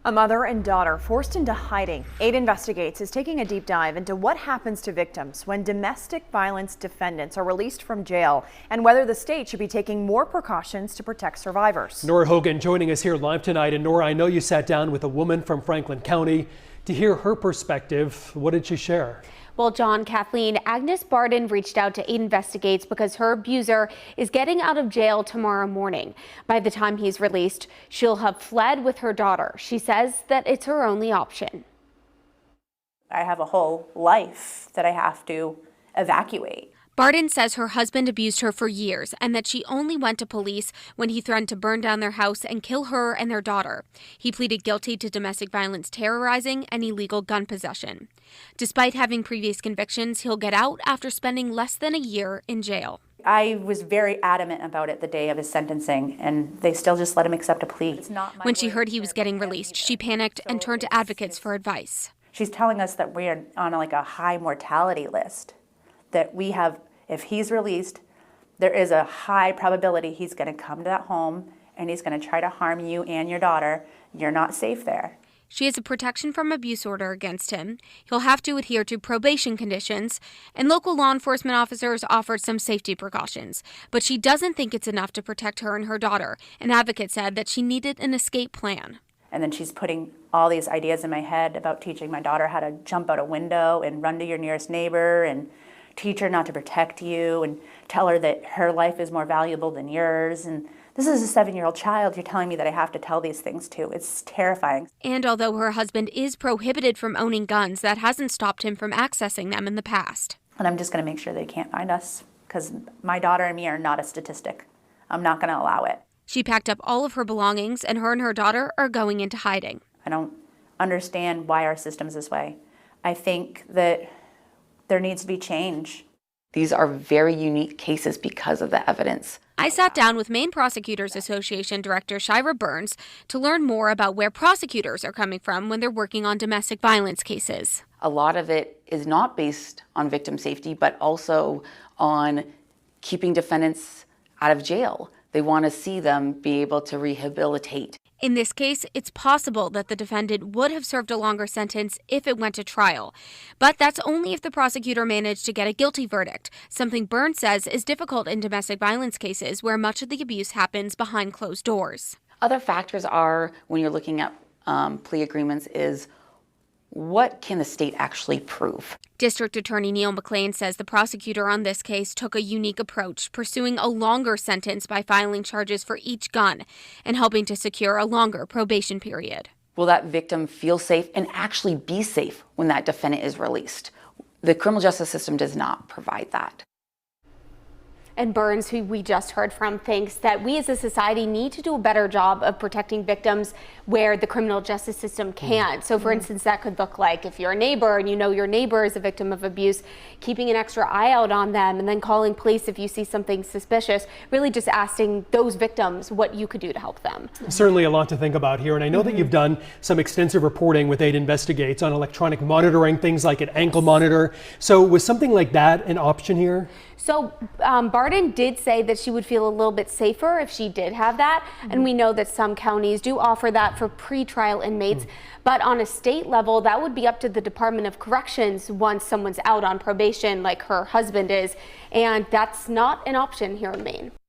A mother and daughter forced into hiding. 8 Investigates is taking a deep dive into what happens to victims when domestic violence defendants are released from jail and whether the state should be taking more precautions to protect survivors. Nora Hogan joining us here live tonight. And Nora, I know you sat down with a woman from Franklin County to hear her perspective. What did she share? Well, John, Kathleen, Agnes Barden reached out to 8 Investigates because her abuser is getting out of jail tomorrow morning. By the time he's released, she'll have fled with her daughter. She says that it's her only option. I have a whole life that I have to evacuate. Barden says her husband abused her for years and that she only went to police when he threatened to burn down their house and kill her and their daughter. He pleaded guilty to domestic violence, terrorizing, and illegal gun possession. Despite having previous convictions, he'll get out after spending less than a year in jail. I was very adamant about it the day of his sentencing, and they still just let him accept a plea. When she heard he was getting released, she panicked and turned to advocates for advice. She's telling us that we're on a high mortality list, that we have, if he's released, there is a high probability he's going to come to that home and he's going to try to harm you and your daughter. You're not safe there. She has a protection from abuse order against him. He'll have to adhere to probation conditions, and local law enforcement officers offered some safety precautions. But she doesn't think it's enough to protect her and her daughter. An advocate said that she needed an escape plan. And then she's putting all these ideas in my head about teaching my daughter how to jump out a window and run to your nearest neighbor and teach her not to protect you and tell her that her life is more valuable than yours. And this is a 7-year-old child you're telling me that I have to tell these things to. It's terrifying. And although her husband is prohibited from owning guns, that hasn't stopped him from accessing them in the past. And I'm just going to make sure they can't find us because my daughter and me are not a statistic. I'm not going to allow it. She packed up all of her belongings and her daughter are going into hiding. I don't understand why our system's this way. I think that there needs to be change. These are very unique cases because of the evidence. I sat down with Maine Prosecutors Association Director Shira Burns to learn more about where prosecutors are coming from when they're working on domestic violence cases. A lot of it is not based on victim safety, but also on keeping defendants out of jail. They want to see them be able to rehabilitate. In this case, it's possible that the defendant would have served a longer sentence if it went to trial. But that's only if the prosecutor managed to get a guilty verdict, something Burns says is difficult in domestic violence cases where much of the abuse happens behind closed doors. Other factors are, when you're looking at plea agreements, is what can the state actually prove? District Attorney Neil McLean says the prosecutor on this case took a unique approach, pursuing a longer sentence by filing charges for each gun and helping to secure a longer probation period. Will that victim feel safe and actually be safe when that defendant is released? The criminal justice system does not provide that. And Burns, who we just heard from, thinks that we as a society need to do a better job of protecting victims where the criminal justice system can't. So, for instance, that could look like if you're a neighbor and you know your neighbor is a victim of abuse, keeping an extra eye out on them and then calling police if you see something suspicious, really just asking those victims what you could do to help them. Certainly a lot to think about here. And I know that you've done some extensive reporting with 8 Investigates on electronic monitoring, things like an ankle monitor. So was something like that an option here? So Barden did say that she would feel a little bit safer if she did have that. And we know that some counties do offer that for pretrial inmates. But on a state level, that would be up to the Department of Corrections once someone's out on probation like her husband is. And that's not an option here in Maine.